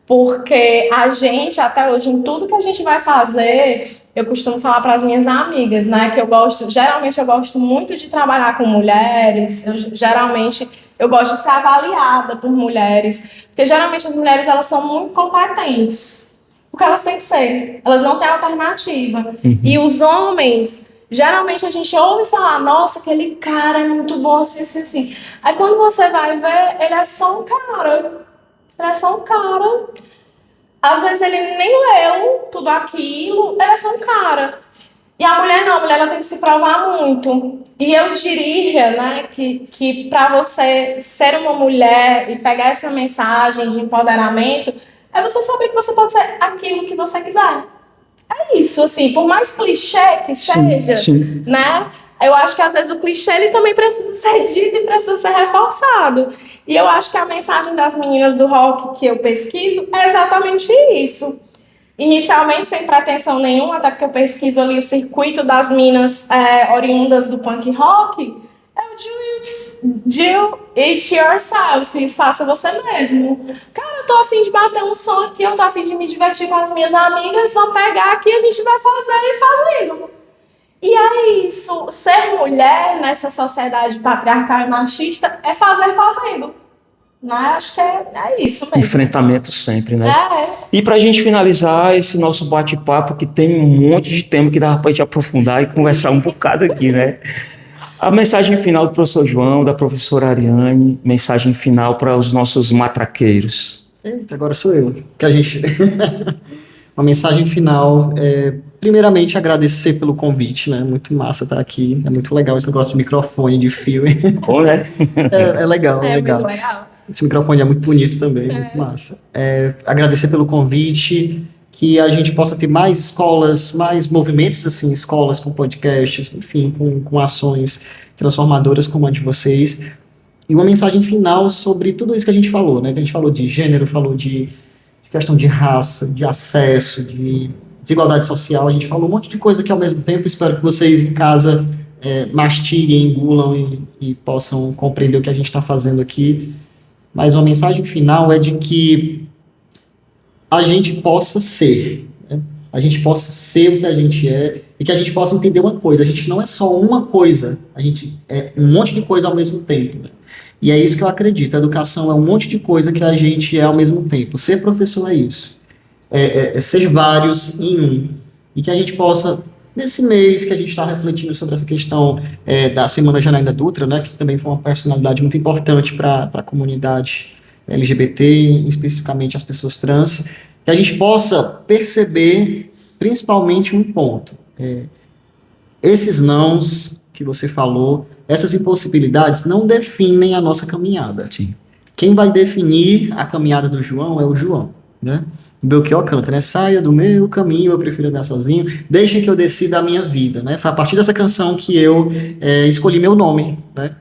porque a gente, até hoje, em tudo que a gente vai fazer, eu costumo falar para as minhas amigas, né, que geralmente eu gosto muito de trabalhar com mulheres, geralmente eu gosto de ser avaliada por mulheres, porque geralmente as mulheres, elas são muito competentes, porque elas têm que ser, elas não têm alternativa. E os homens... Geralmente a gente ouve falar: nossa, aquele cara é muito bom, assim, assim, assim. Aí quando você vai ver, ele é só um cara. Ele é só um cara. Às vezes ele nem leu tudo aquilo, ele é só um cara. E a mulher não, a mulher ela tem que se provar muito. E eu diria, né, que para você ser uma mulher e pegar essa mensagem de empoderamento, é você saber que você pode ser aquilo que você quiser. É isso, assim, por mais clichê que seja, sim. Né? Eu acho que às vezes o clichê ele também precisa ser dito e precisa ser reforçado. E eu acho que a mensagem das meninas do rock que eu pesquiso é exatamente isso. Inicialmente sem pretensão nenhuma, até porque eu pesquiso ali o circuito das minas oriundas do punk rock, é o do it yourself, faça você mesmo. Cara, eu tô a fim de bater um som aqui, eu tô a fim de me divertir com as minhas amigas, vamos pegar aqui, a gente vai fazer e fazendo. E é isso, ser mulher nessa sociedade patriarcal e machista é fazer fazendo. Né? Acho que é isso mesmo. Enfrentamento sempre, né? E pra gente finalizar esse nosso bate-papo, que tem um monte de tema que dá pra gente aprofundar e conversar um bocado aqui, né? A mensagem final do professor João, da professora Ariane, mensagem final para os nossos matraqueiros. Eita, agora sou eu. Que a gente... Uma mensagem final, primeiramente agradecer pelo convite, né? Muito massa estar aqui, é muito legal esse negócio de microfone, de fio. Bom, né? É legal, é legal. Muito legal. Esse microfone é muito bonito também, muito massa. Agradecer pelo convite, que a gente possa ter mais escolas, mais movimentos, assim, escolas com podcasts, enfim, com ações transformadoras como a de vocês. E uma mensagem final sobre tudo isso que a gente falou, né? Que a gente falou de gênero, falou de questão de raça, de acesso, de desigualdade social, a gente falou um monte de coisa aqui ao mesmo tempo. Espero que vocês em casa mastiguem, engulam e possam compreender o que a gente está fazendo aqui. Mas uma mensagem final é de que a gente possa ser, né? A gente possa ser o que a gente é e que a gente possa entender uma coisa. A gente não é só uma coisa, a gente é um monte de coisa ao mesmo tempo, né? E é isso que eu acredito. A educação é um monte de coisa que a gente é ao mesmo tempo. Ser professor é isso. É ser vários em um. E que a gente possa, nesse mês que a gente está refletindo sobre essa questão da Semana Janaína Dutra, né, que também foi uma personalidade muito importante para a comunidade LGBT, especificamente as pessoas trans, que a gente possa perceber principalmente um ponto. Esses nãos que você falou, essas impossibilidades não definem a nossa caminhada. Sim. Quem vai definir a caminhada do João é o João, né? O Belchior canta, né? Saia do meu caminho, eu prefiro andar sozinho, deixa que eu decida a minha vida, né? Foi a partir dessa canção que eu escolhi meu nome, né?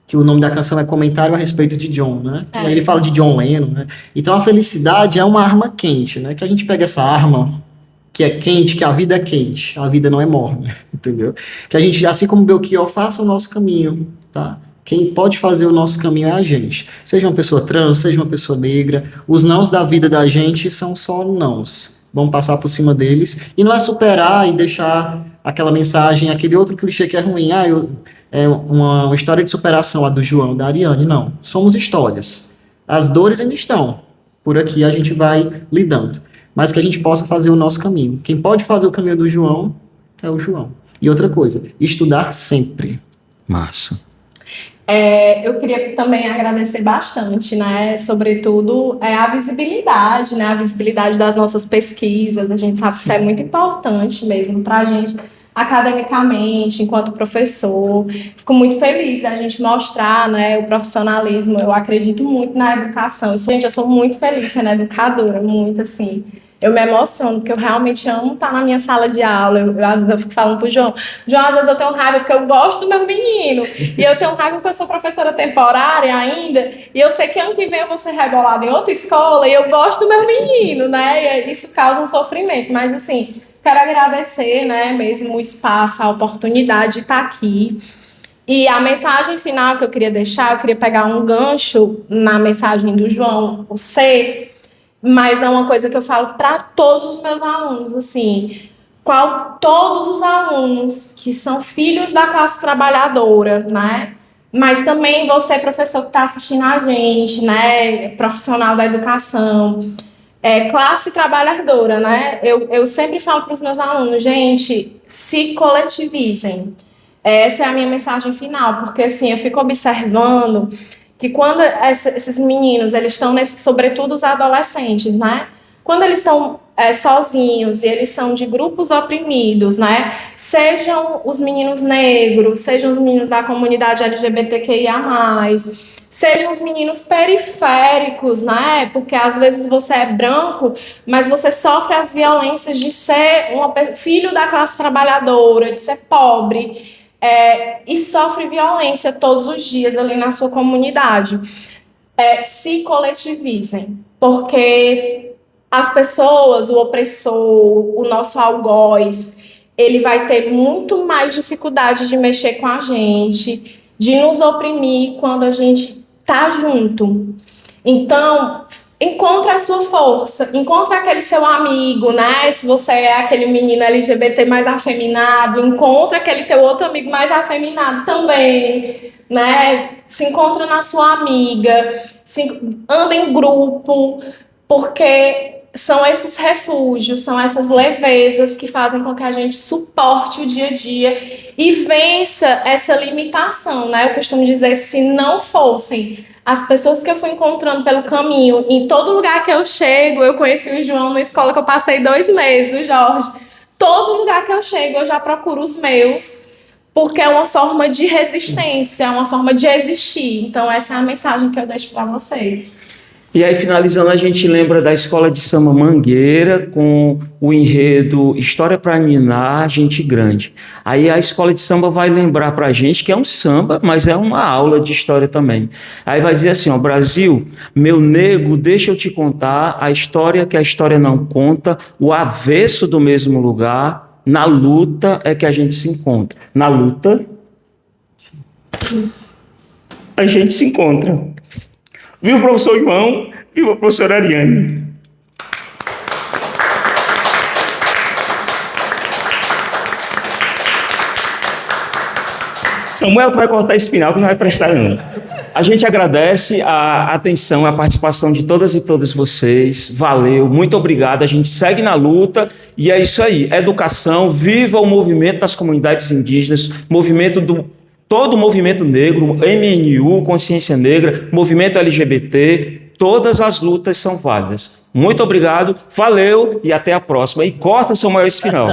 Que o nome da canção é Comentário a respeito de John, né? E aí ele fala de John Lennon, né? Então a felicidade é uma arma quente, né? Que a gente pega essa arma que é quente, que a vida é quente, a vida não é morna, entendeu? Que a gente, assim como Belchior, faça o nosso caminho, tá? Quem pode fazer o nosso caminho é a gente. Seja uma pessoa trans, seja uma pessoa negra, os nãos da vida da gente são só nãos. Vamos passar por cima deles, e não é superar e deixar aquela mensagem, aquele outro clichê que é ruim, é uma história de superação, a do João, da Ariane, não. Somos histórias. As dores ainda estão, por aqui a gente vai lidando. Mas que a gente possa fazer o nosso caminho. Quem pode fazer o caminho do João é o João. E outra coisa, estudar sempre. Massa. Eu queria também agradecer bastante, né, sobretudo a visibilidade, né, a visibilidade das nossas pesquisas. A gente sabe que isso é muito importante mesmo para a gente, academicamente, enquanto professor. Fico muito feliz da gente mostrar, né, o profissionalismo. Eu acredito muito na educação. Gente, eu sou muito feliz sendo educadora, muito assim. Eu me emociono, porque eu realmente amo estar na minha sala de aula. Às vezes eu fico falando pro João, às vezes eu tenho raiva porque eu gosto do meu menino. E eu tenho raiva porque eu sou professora temporária ainda. E eu sei que ano que vem eu vou ser rebolada em outra escola e eu gosto do meu menino, né? E isso causa um sofrimento. Mas, assim, quero agradecer, né, mesmo o espaço, a oportunidade de estar aqui. E a mensagem final que eu queria deixar, eu queria pegar um gancho na mensagem do João, o ser... Mas é uma coisa que eu falo para todos os meus alunos, assim, todos os alunos que são filhos da classe trabalhadora, né? Mas também você, professor que está assistindo a gente, né? Profissional da educação, classe trabalhadora, né? Eu sempre falo para os meus alunos, gente, se coletivizem. Essa é a minha mensagem final, porque assim, eu fico observando que quando esses meninos, eles estão, sobretudo os adolescentes, né? Quando eles estão sozinhos e eles são de grupos oprimidos, né? Sejam os meninos negros, sejam os meninos da comunidade LGBTQIA+, sejam os meninos periféricos, né? Porque às vezes você é branco, mas você sofre as violências de ser filho da classe trabalhadora, de ser pobre, e sofre violência todos os dias ali na sua comunidade. Se coletivizem, porque as pessoas, o opressor, o nosso algoz, ele vai ter muito mais dificuldade de mexer com a gente, de nos oprimir quando a gente tá junto. Então, encontre a sua força, encontre aquele seu amigo, né? Se você é aquele menino LGBT mais afeminado, encontre aquele teu outro amigo mais afeminado também, né? Se encontra na sua amiga, anda em grupo, porque são esses refúgios, são essas levezas que fazem com que a gente suporte o dia a dia e vença essa limitação, né? Eu costumo dizer, se não fossem as pessoas que eu fui encontrando pelo caminho, em todo lugar que eu chego, eu conheci o João na escola que eu passei 2 meses, o Jorge. Todo lugar que eu chego, eu já procuro os meus, porque é uma forma de resistência, é uma forma de existir. Então, essa é a mensagem que eu deixo para vocês. E aí, finalizando, a gente lembra da Escola de Samba Mangueira com o enredo História para Ninar, Gente Grande. Aí a Escola de Samba vai lembrar para a gente que é um samba, mas é uma aula de história também. Aí vai dizer assim, ó, Brasil, meu nego, deixa eu te contar a história que a história não conta, o avesso do mesmo lugar, na luta é que a gente se encontra. Na luta, a gente se encontra. Viva o professor João, viva a professora Ariane. Samuel, tu vai cortar esse final que não vai prestar não. A gente agradece a atenção, a participação de todas e todos vocês. Valeu, muito obrigado. A gente segue na luta e é isso aí. Educação, viva o movimento das comunidades indígenas, todo o movimento negro, MNU, Consciência Negra, movimento LGBT, todas as lutas são válidas. Muito obrigado, valeu e até a próxima. E corta, Samuel, esse final.